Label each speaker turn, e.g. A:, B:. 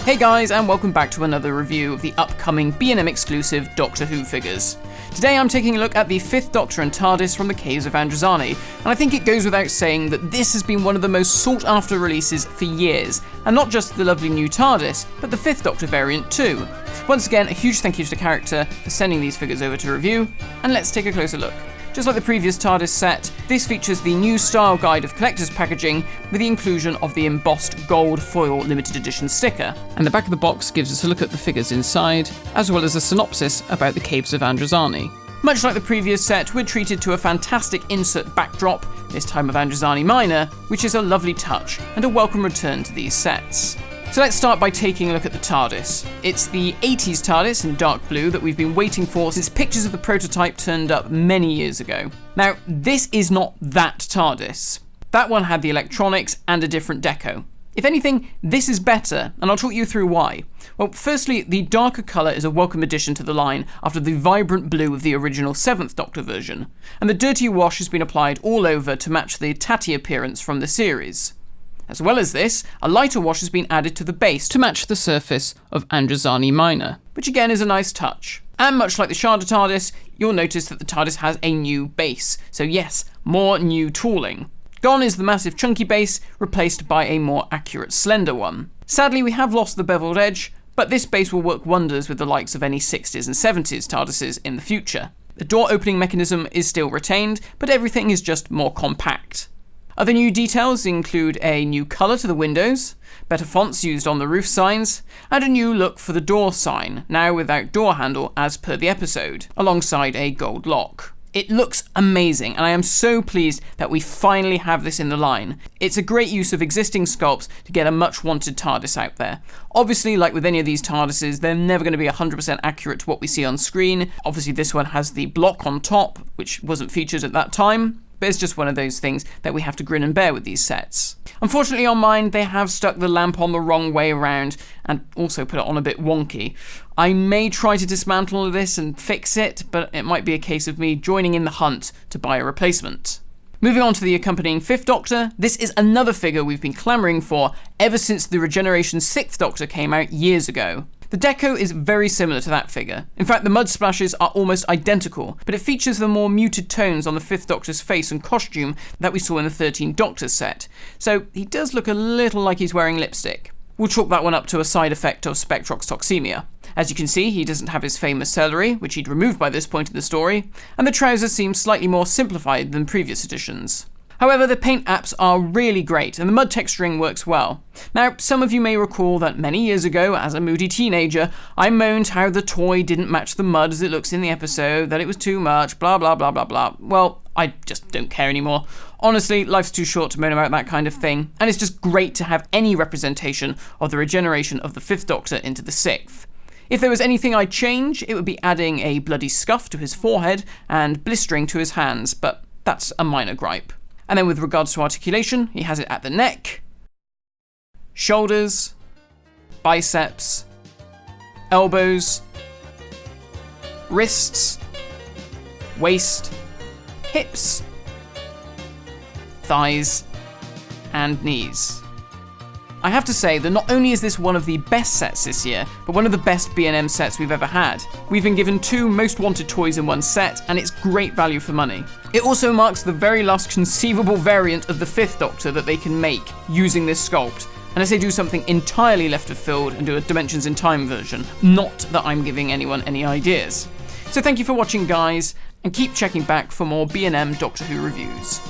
A: Hey guys, and welcome back to another review of the upcoming B&M exclusive Doctor Who figures. Today I'm taking a look at the 5th Doctor and TARDIS from the Caves of Androzani, and I think it goes without saying that this has been one of the most sought after releases for years, and not just the lovely new TARDIS, but the 5th Doctor variant too. Once again, a huge thank you to the character for sending these figures over to review, and let's take a closer look. Just like the previous TARDIS set, this features the new style guide of collector's packaging with the inclusion of the embossed gold foil limited edition sticker. And the back of the box gives us a look at the figures inside, as well as a synopsis about the Caves of Androzani. Much like the previous set, we're treated to a fantastic insert backdrop, this time of Androzani Minor, which is a lovely touch and a welcome return to these sets. So let's start by taking a look at the TARDIS. It's the 80s TARDIS in dark blue that we've been waiting for since pictures of the prototype turned up many years ago. Now, this is not that TARDIS. That one had the electronics and a different deco. If anything, this is better, and I'll talk you through why. Well, firstly, the darker colour is a welcome addition to the line after the vibrant blue of the original 7th Doctor version, and the dirty wash has been applied all over to match the tatty appearance from the series. As well as this, a lighter wash has been added to the base to match the surface of Androzani Minor, which again is a nice touch. And much like the Shada TARDIS, you'll notice that the TARDIS has a new base, so yes, more new tooling. Gone is the massive chunky base, replaced by a more accurate slender one. Sadly, we have lost the beveled edge, but this base will work wonders with the likes of any 60s and 70s TARDISes in the future. The door opening mechanism is still retained, but everything is just more compact. Other new details include a new colour to the windows, better fonts used on the roof signs, and a new look for the door sign, now without door handle as per the episode, alongside a gold lock. It looks amazing, and I am so pleased that we finally have this in the line. It's a great use of existing sculpts to get a much wanted TARDIS out there. Obviously, like with any of these TARDISes, they're never going to be 100% accurate to what we see on screen. Obviously, this one has the block on top, which wasn't featured at that time. But it's just one of those things that we have to grin and bear with these sets. Unfortunately on mine, they have stuck the lamp on the wrong way around and also put it on a bit wonky. I may try to dismantle all of this and fix it, but it might be a case of me joining in the hunt to buy a replacement. Moving on to the accompanying 5th Doctor, this is another figure we've been clamouring for ever since the Regeneration 6th Doctor came out years ago. The deco is very similar to that figure. In fact, the mud splashes are almost identical, but it features the more muted tones on the 5th Doctor's face and costume that we saw in the 13th Doctor set, so he does look a little like he's wearing lipstick. We'll chalk that one up to a side effect of Spectrox toxemia. As you can see, he doesn't have his famous celery, which he'd removed by this point in the story, and the trousers seem slightly more simplified than previous editions. However, the paint apps are really great, and the mud texturing works well. Now, some of you may recall that many years ago, as a moody teenager, I moaned how the toy didn't match the mud as it looks in the episode, that it was too much, blah blah blah blah blah. Well, I just don't care anymore. Honestly, life's too short to moan about that kind of thing, and it's just great to have any representation of the regeneration of the 5th Doctor into the 6th. If there was anything I'd change, it would be adding a bloody scuff to his forehead and blistering to his hands, but that's a minor gripe. And then with regards to articulation, he has it at the neck, shoulders, biceps, elbows, wrists, waist, hips, thighs, and knees. I have to say that not only is this one of the best sets this year, but one of the best B&M sets we've ever had. We've been given 2 most wanted toys in one set, and it's great value for money. It also marks the very last conceivable variant of the 5th Doctor that they can make using this sculpt, unless they do something entirely left of field and do a Dimensions in Time version. Not that I'm giving anyone any ideas. So thank you for watching, guys, and keep checking back for more B&M Doctor Who reviews.